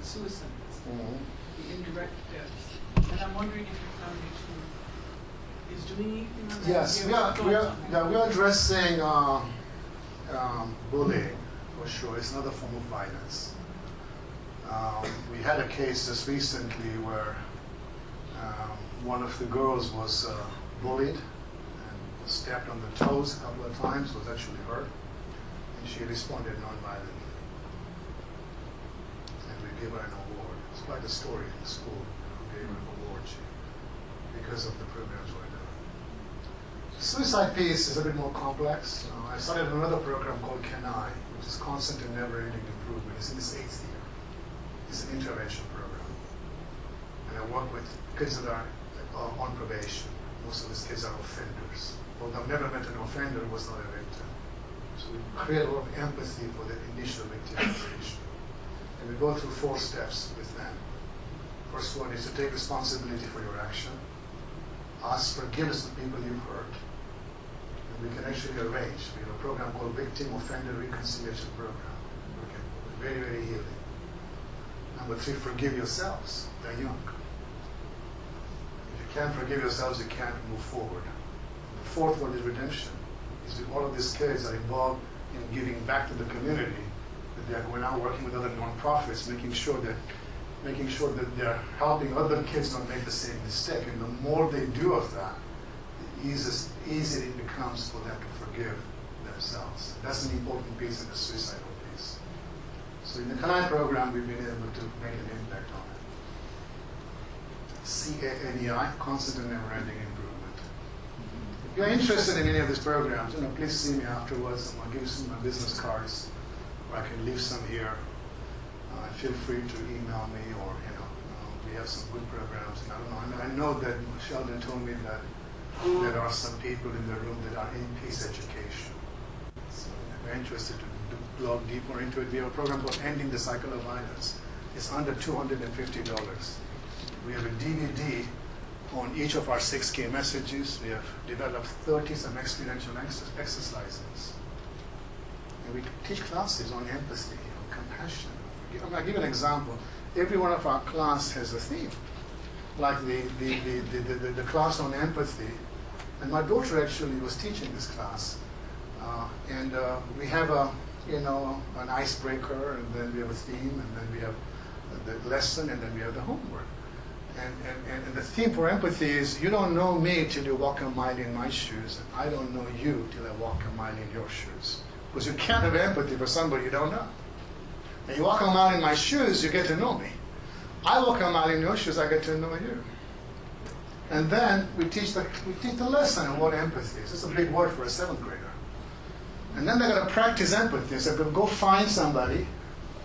suicides, the indirect deaths. And I'm wondering if your foundation is doing anything on that? Yes, we are addressing bullying, for sure. It's another form of violence. We had a case just recently where one of the girls was bullied and was stabbed on the toes a couple of times, was actually hurt, and she responded nonviolently. And we gave her an award. It's quite a story in the school. We gave her an award because of the programs we're doing. The suicide piece is a bit more complex. I started another program called Can I, which is constant and never-ending improvement. It's in its 8th year. It's an intervention program. And I work with kids that are on probation. Most of these kids are offenders. Well, I've never met an offender who was not a victim. So we create a lot of empathy for the initial victimization. And we go through 4 steps with them. First one is to take responsibility for your action. ask forgiveness of people you've hurt. And we can actually arrange. We have a program called Victim Offender Reconciliation Program. Very, very healing. Number 3, forgive yourselves. They're young. If you can't forgive yourselves, you can't move forward. The 4th one is redemption. Is that all of these kids are involved in giving back to the community. That they are going out working with other nonprofits, making sure that they're helping other kids not make the same mistake. And the more they do of that, the easier it becomes for them to forgive themselves. That's an important piece in the suicidal piece. So in the CANI program, we've been able to make an impact on it. CANEI, constant and never-ending improvement. If you're interested in any of these programs, please see me afterwards. I'll give you some of my business cards, or I can leave some here. Feel free to email me, or we have some good programs. And I don't know. I know that Sheldon told me that there are some people in the room that are in peace education. So if you're interested to delve deeper into it, we have a program called Ending the Cycle of Violence. It's under $250. We have a DVD on each of our 6 key messages. We have developed 30 some experiential exercises. And we teach classes on empathy, on compassion. I'll give an example. Every one of our class has a theme. Like the class on empathy. And my daughter actually was teaching this class. And we have an icebreaker, and then we have a theme, and then we have the lesson, and then we have the homework. And the theme for empathy is, you don't know me till you walk a mile in my shoes, and I don't know you till I walk a mile in your shoes. Because you can't have empathy for somebody you don't know. And you walk a mile in my shoes, you get to know me. I walk a mile in your shoes, I get to know you. And then we teach the lesson on what empathy is. It's a big word for a 7th grader. And then they're going to practice empathy. So they'll go find somebody,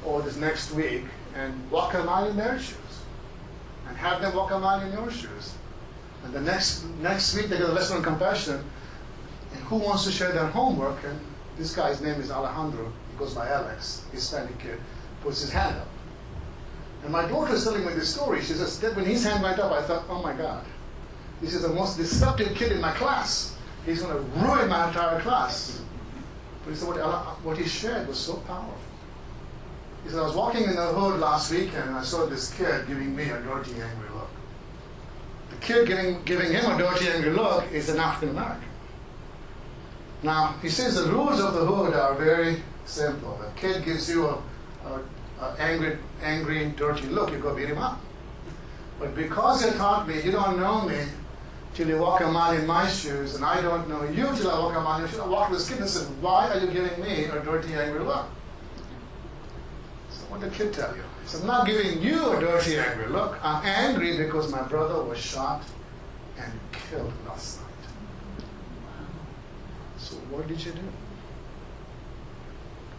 or this next week, and walk a mile in their shoes. And have them walk a mile in your shoes. And the next week they get a lesson on compassion. And who wants to share their homework? And this guy's name is Alejandro. He goes by Alex, Hispanic kid, puts his hand up. And my daughter's telling me this story. She says, when his hand went up, I thought, oh my God, this is the most disruptive kid in my class. He's going to ruin my entire class. But he said what he shared was so powerful. He said, I was walking in the hood last weekend, and I saw this kid giving me a dirty, angry look. The kid giving him a dirty, angry look is an African American. Now, he says the rules of the hood are very simple. The kid gives you an angry, dirty look, you go beat him up. But because you taught me, you don't know me till you walk a mile in my shoes, and I don't know you till I walk a mile in your shoes. I walked to this kid and said, why are you giving me a dirty, angry look? So what did the kid tell you? He said, I'm not giving you a dirty, angry look. I'm angry because my brother was shot and killed last night. So what did you do?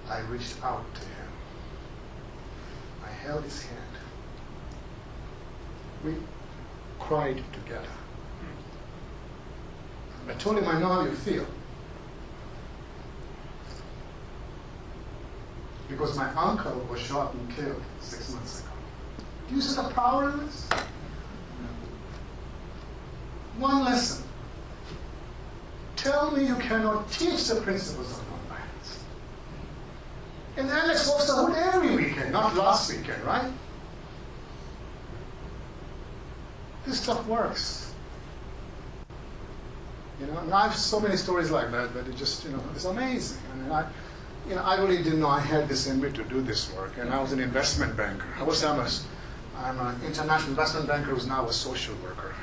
I reached out to him. I held his hand. We cried together. I told him, I know how you feel. Because my uncle was shot and killed 6 months ago. Do you see the power in this? One lesson. Tell me you cannot teach the principles of nonviolence. And Alex walks the hood every weekend, not last weekend, right? This stuff works. And I have so many stories like that, but it just, it's amazing. I really didn't know I had this in me to do this work. And I was an investment banker. I'm an international investment banker who's now a social worker.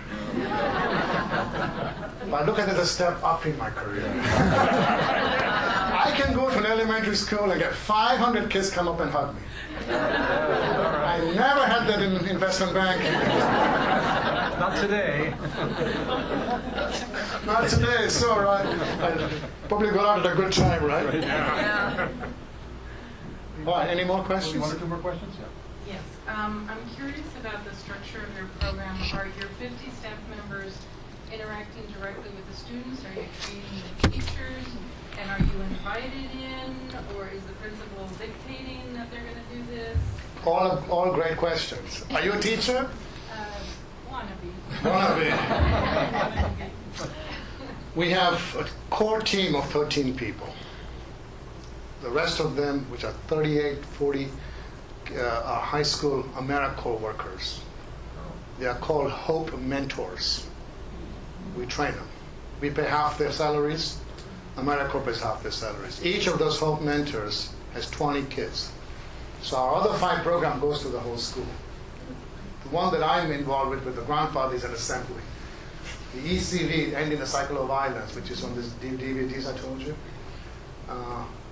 But look at it as a step up in my career. I can go to an elementary school and get 500 kids come up and hug me. I never had that in investment banking. Not today. Not today, it's all right. I probably got out at a good time, right? Yeah. All right, any more questions? One or two more questions? Yeah. Yes, I'm curious about the structure of your program. Are your 50 staff members interacting directly with the students? Are you treating the teachers? And are you invited in? Or is the principal dictating that they're going to do this? All great questions. Are you a teacher? Well, We have a core team of 13 people. The rest of them, which are 38, 40, are high school AmeriCorps workers. They are called Hope Mentors. We train them. We pay half their salaries. AmeriCorps pays half their salaries. Each of those Hope Mentors has 20 kids. So our other 5 program goes to the whole school. The one that I'm involved with the grandfather, is an assembly. The ECV, Ending the Cycle of Violence, which is on these DVDs I told you,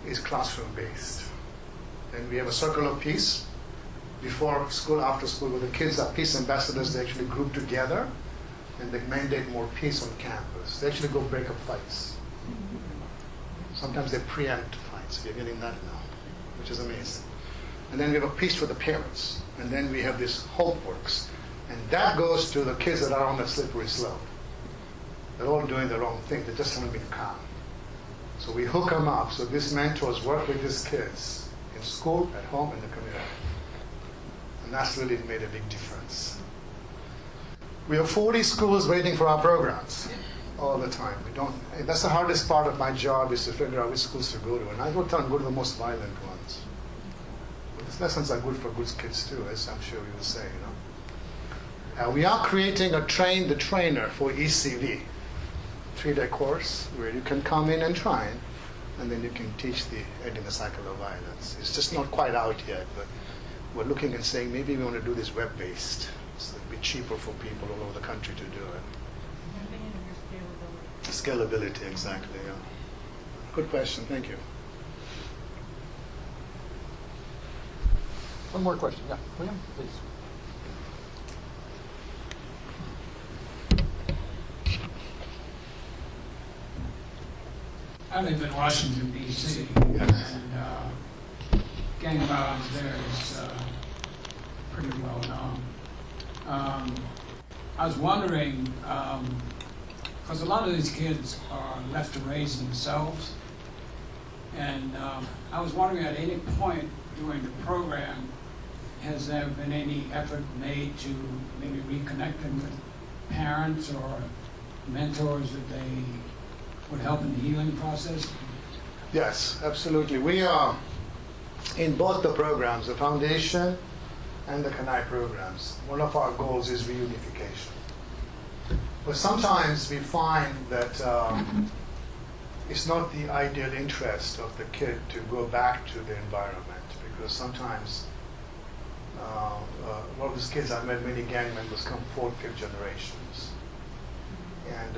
is classroom-based. And we have a Circle of Peace before school, after school, where the kids are peace ambassadors. They actually group together and they mandate more peace on campus. They actually go break up fights. Sometimes they preempt fights. We're getting that now, which is amazing. And then we have a Peace for the Parents. And then we have this Hope Works. And that goes to the kids that are on the slippery slope. They're all doing the wrong thing. They just haven't been calm. So we hook them up. So these mentors work with these kids in school, at home, in the community. And that's really made a big difference. We have 40 schools waiting for our programs all the time. That's the hardest part of my job, is to figure out which schools to go to. And I will tell them, go to the most violent ones. But these lessons are good for good kids too, as I'm sure you will say, we are creating a Train the Trainer for ECV, 3-day course where you can come in and train, and then you can teach the Ending the Cycle of Violence. It's just not quite out yet, but we're looking and saying maybe we want to do this web-based, so it'll be cheaper for people all over the country to do it. Scalability, exactly. Yeah. Good question. Thank you. One more question. Yeah, William, please. I live in Washington, D.C., and gang violence there is pretty well known. I was wondering, because a lot of these kids are left to raise themselves, and I was wondering, at any point during the program, has there been any effort made to maybe reconnect them with parents or mentors that they would help in the healing process? Yes, absolutely. We are in both the programs, the Foundation and the Kanai programs. One of our goals is reunification. But sometimes we find that it's not the ideal interest of the kid to go back to the environment, because sometimes a lot of these kids, I've met many gang members come 4th, 5th generations. And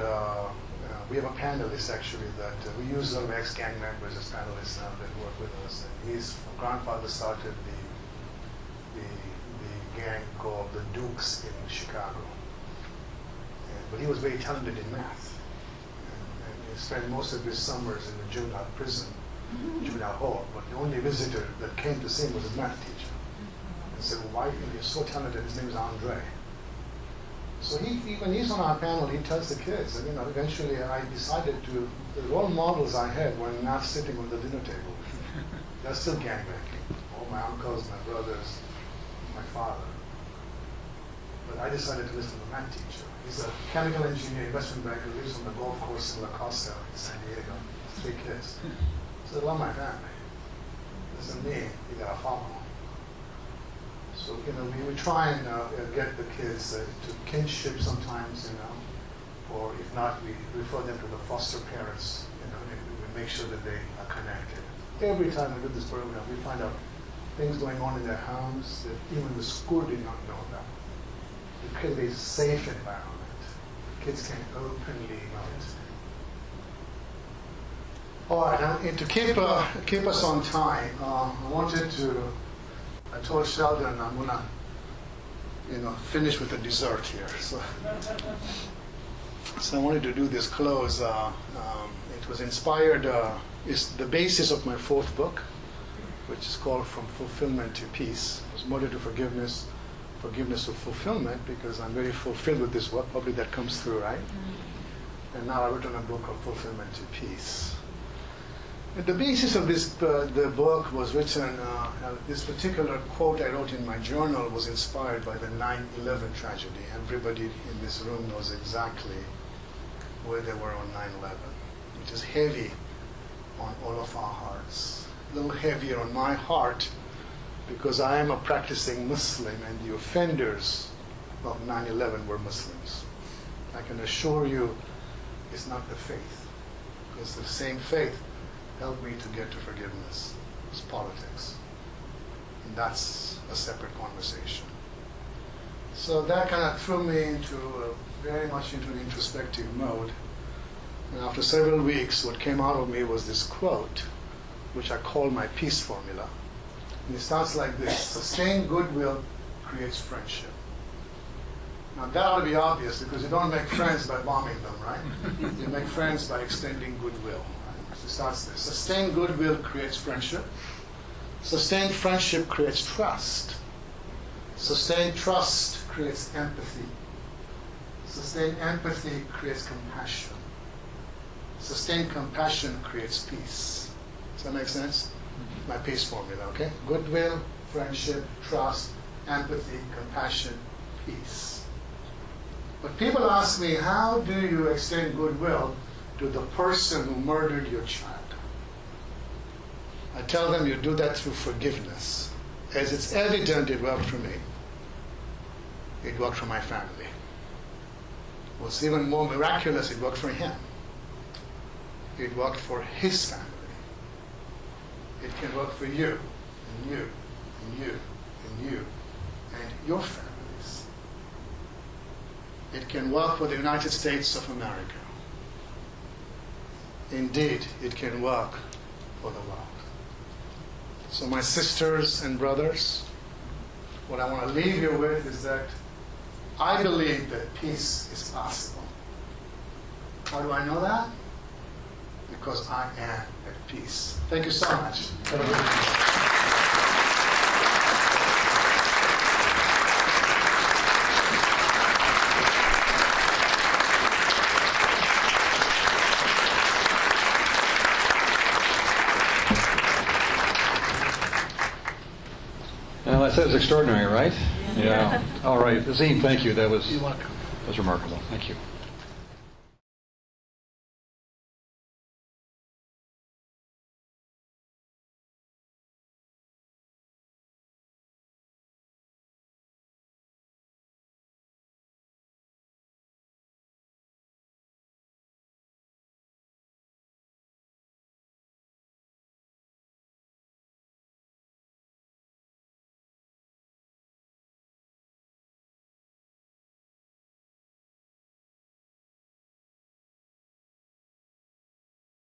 we have a panelist actually that we use some ex-gang members as panelists now that work with us. And his grandfather started the gang called the Dukes in Chicago. But he was very talented in math. And he spent most of his summers in the juvenile prison, juvenile hall. But the only visitor that came to see him was his math teacher. And said, well, why? You're so talented. His name is Andre. So when he's on our panel, he tells the kids, and eventually I decided the role models I had were not sitting on the dinner table. They're still gangbanging. All my uncles, my brothers, my father. But I decided to listen to the math teacher. He's a chemical engineer, investment banker, lives on the golf course in La Costa in San Diego. 3 kids. So I love my family. This is me. You got to follow. So, we try and get the kids to kinship sometimes, or if not, we refer them to the foster parents, and we make sure that they are connected. Every time we do this program, we find out things going on in their homes that even the school did not know about. It creates a safe environment. Kids can openly All right, and to keep us on time, I told Sheldon I'm gonna, finish with a dessert here. So I wanted to do this close. It was inspired. It's the basis of my 4th book, which is called From Fulfillment to Peace. It was motive to forgiveness, forgiveness to fulfillment, because I'm very fulfilled with this work. Probably that comes through, right? And now I've written a book of Fulfillment to Peace. The basis of this the book was written, this particular quote I wrote in my journal was inspired by the 9/11 tragedy. Everybody in this room knows exactly where they were on 9/11, which is heavy on all of our hearts. A little heavier on my heart because I am a practicing Muslim and the offenders of 9/11 were Muslims. I can assure you it's not the faith. It's the same faith helped me to get to forgiveness. It's politics. And that's a separate conversation. So that kind of threw me into very much into an introspective mode. And after several weeks, what came out of me was this quote, which I call my peace formula. And it starts like this: sustained goodwill creates friendship. Now that ought to be obvious because you don't make friends by bombing them, right? You make friends by extending goodwill. Right? So it starts this. Sustained goodwill creates friendship. Sustained friendship creates trust. Sustained trust creates empathy. Sustained empathy creates compassion. Sustained compassion creates peace. Does that make sense? My peace formula, okay? Goodwill, friendship, trust, empathy, compassion, peace. But people ask me, how do you extend goodwill to the person who murdered your child? I tell them you do that through forgiveness. As it's evident, it worked for me. It worked for my family. What's even more miraculous, it worked for him. It worked for his family. It can work for you, and you, and you, and you, and your families. It can work for the United States of America. Indeed, it can work for the world. So my sisters and brothers, what I want to leave you with is that I believe that peace is possible. How do I know that? Because I am at peace. Thank you so much. Have a good night. Well, that says extraordinary, right? Yeah. All right. Azim, thank you. That was remarkable. Thank you.